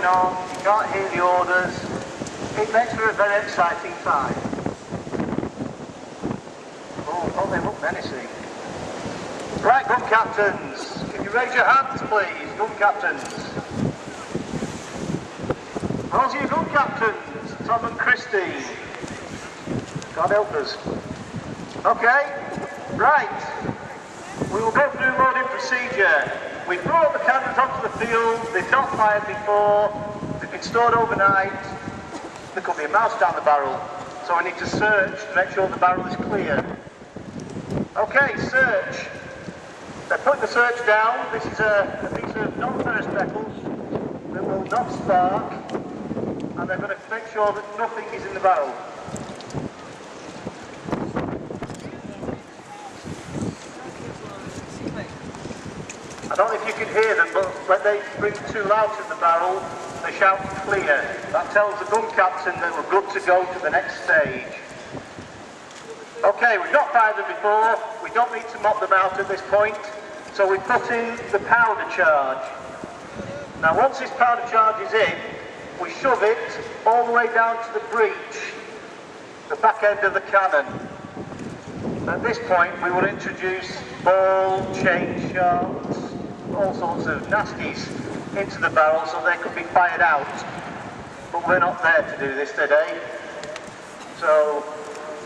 on, you can't hear the orders. It makes for a very exciting time. Oh, they look menacing. Right, gun captains, can you raise your hands please, gun captains? How's your gun captains, Tom and Christine? God help us. Okay, right. We will go through loading procedure. We brought the cannons onto the field, they've not fired before, they've been stored overnight. There could be a mouse down the barrel, so we need to search to make sure the barrel is clear. Okay, search. They're putting the search down. This is a piece of non-ferrous metals that will not spark, and they're going to make sure that nothing is in the barrel. I don't know if you can hear them, but when they bring two out of the barrel, they shout clear. That tells the gun captain that we're good to go to the next stage. Okay, we've not fired them before, we don't need to mop them out at this point, so we put in the powder charge. Now once this powder charge is in, we shove it all the way down to the breech, the back end of the cannon. At this point we will introduce ball, chain shafts, all sorts of nasties into the barrel so they could be fired out. But we're not there to do this today. So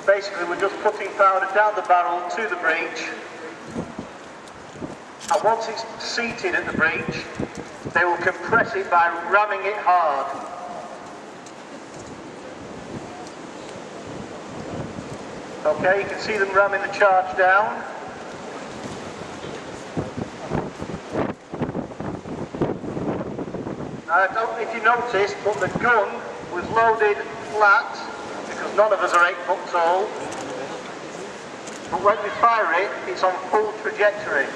basically we're just putting powder down the barrel to the breech, and once it's seated at the breech, they will compress it by ramming it hard. Okay, you can see them ramming the charge down. I don't know if you noticed, but the gun was loaded flat, because none of us are 8 foot tall. But when we fire it, it's on full trajectory.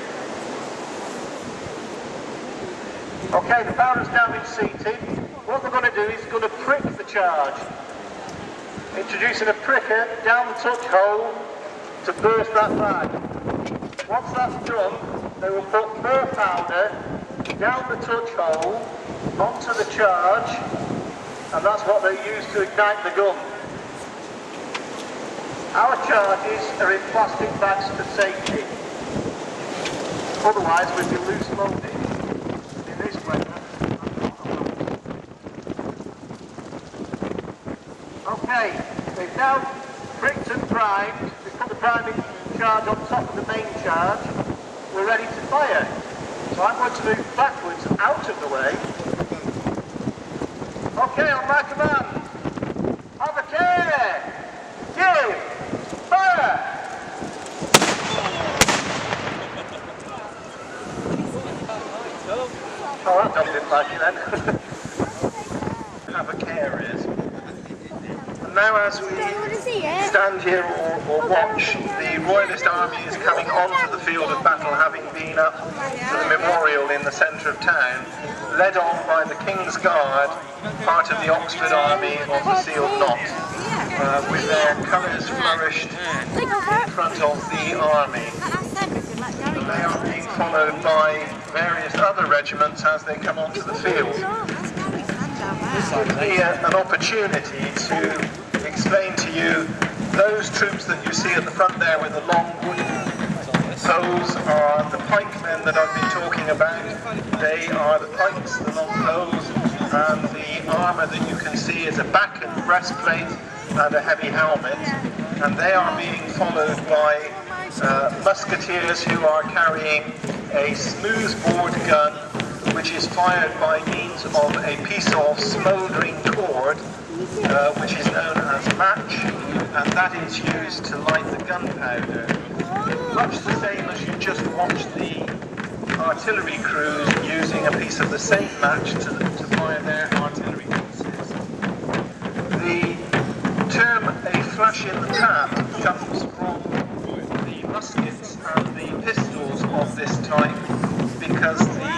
Okay, the powder's now been seated. What we're going to do is going to prick the charge. Introducing a pricker down the touch hole to burst that bag. Once that's done, they will put more powder down the touch hole onto the charge, and that's what they use to ignite the gun. Our charges are in plastic bags for safety. Otherwise we'd be loose loaded in this weather. Okay, they've now pricked and primed. They've put the priming charge on top of the main charge. We're ready to fire. So I'm going to move backwards out of the way. Okay, on my command. Have a care! Give! Fire! Oh, that dog didn't like it then. Have a care is. And now as we stand here or watch, the Royalist army is coming onto the field of battle, having been up to the memorial in the centre of town, led on by the King's Guard, part of the Oxford Army of the Sealed Knot, with their colours flourished in front of the army. And they are being followed by various other regiments as they come onto the field. This gives me an opportunity to explain to you those troops that you see at the front there with the long wooden, those are the pikemen that I've been talking about. They are the pikes, the long poles, and the armour that you can see is a back and breastplate and a heavy helmet, and they are being followed by musketeers who are carrying a smoothbore gun which is fired by means of a piece of smouldering cord which is known as match, and that is used to light the gunpowder. Much the same as you just watched the artillery crews using a piece of the same match to fire their artillery pieces. The term "a flash in the pan" comes from the muskets and the pistols of this type, because the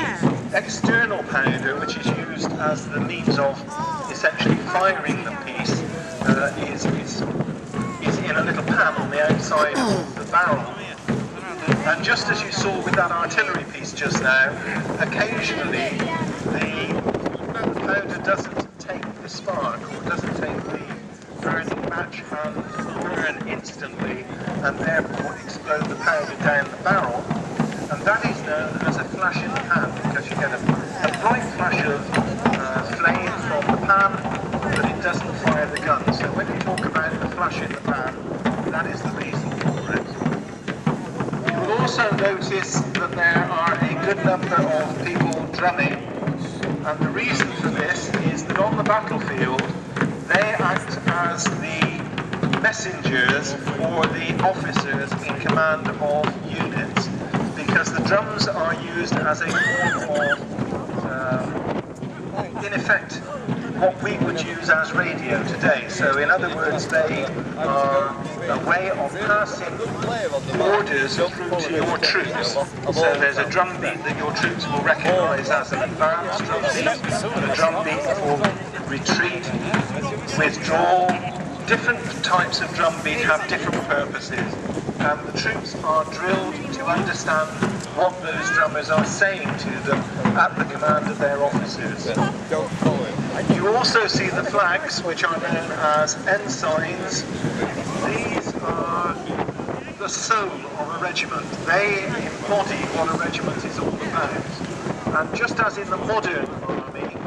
external powder, which is used as the means of essentially firing the piece, is in a little pan on the outside of the barrel. And just as you saw with that artillery piece just now, occasionally the powder catch and burn instantly and therefore explode the powder down the barrel. And that is known as a flash in the pan, because you get a bright flash of flame from the pan, but it doesn't fire the gun. So when you talk about a flash in the pan, that is the reason for it. You will also notice that there are a good number of people drumming, and the reason for this is that on the battlefield they act as the messengers for the officers in command of units, because the drums are used as a form of, in effect, what we would use as radio today. So in other words, they are a way of passing orders through to your troops. So there's a drum beat that your troops will recognise as an advanced drum beat, a drum beat for retreat, withdrawal. Different types of drum beat have different purposes, and the troops are drilled to understand what those drummers are saying to them at the command of their officers. You also see the flags, which are known as ensigns. These are the soul of a regiment. They embody what a regiment is all about. And just as in the modern army,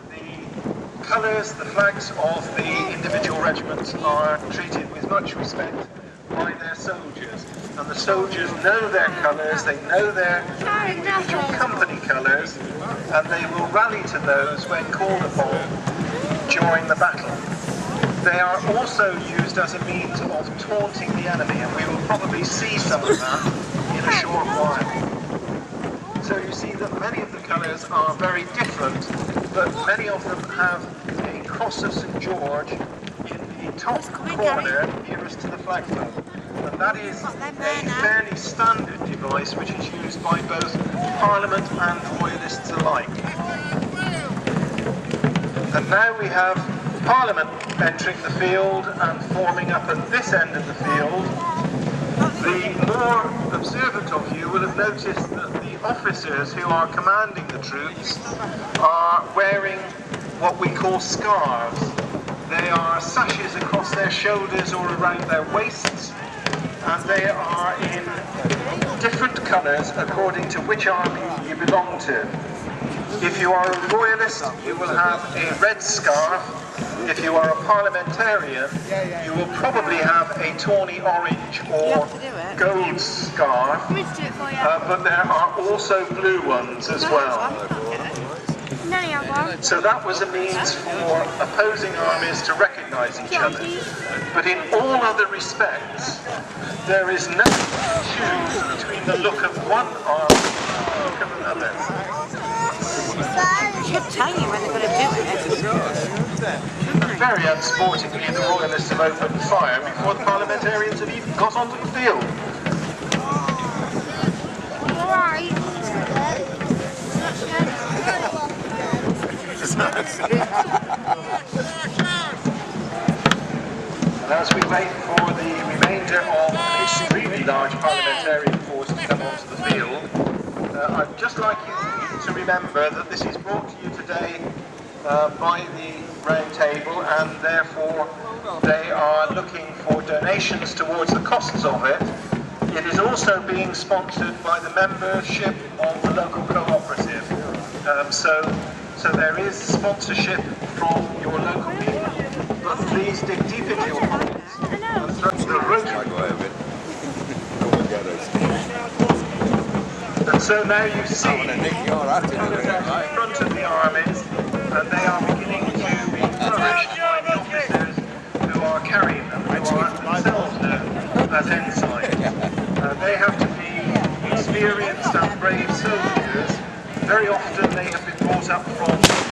the colours, the flags of the individual regiments are treated with much respect by their soldiers. And the soldiers know their colours, they know their individual company colours, and they will rally to those when called upon during the battle. They are also used as a means of taunting the enemy, and we will probably see some of that in a short while. So you see that many of the colours are very different, but many of them have a cross of St George in the top corner nearest to the flagpole. And that is a fairly standard device which is used by both Parliament and Royalists alike. And now we have Parliament entering the field and forming up at this end of the field. The more observant of you will have noticed that the officers who are commanding the troops are wearing what we call scarves. They are sashes across their shoulders or around their waists, and they are in different colours according to which army you belong to. If you are a royalist, you will have a red scarf. If you are a parliamentarian, you will probably have a tawny orange or gold scarf, but there are also blue ones as well. So that was a means for opposing armies to recognise each other. But in all other respects, there is nothing to choose between the look of one army and the look of another. I should tell you when they're going to do it. Very unsportingly, the Royalists have opened fire before the Parliamentarians have even got onto the field. Alright. And as we wait for the remainder of an extremely large parliamentarian force to come onto the field, I'd just like you to remember that this is brought to you today by the Round Table, and therefore they are looking for donations towards the costs of it. It is also being sponsored by the membership of the local cooperative. So there is sponsorship from your local people, but please dig deep into your pockets and throw the rotary. And so now you see the colours out in front of the armies, and they are beginning to be flourished by the officers who are carrying them, who are themselves known as ensigns. They have to be experienced and brave soldiers. Very often they have been brought up from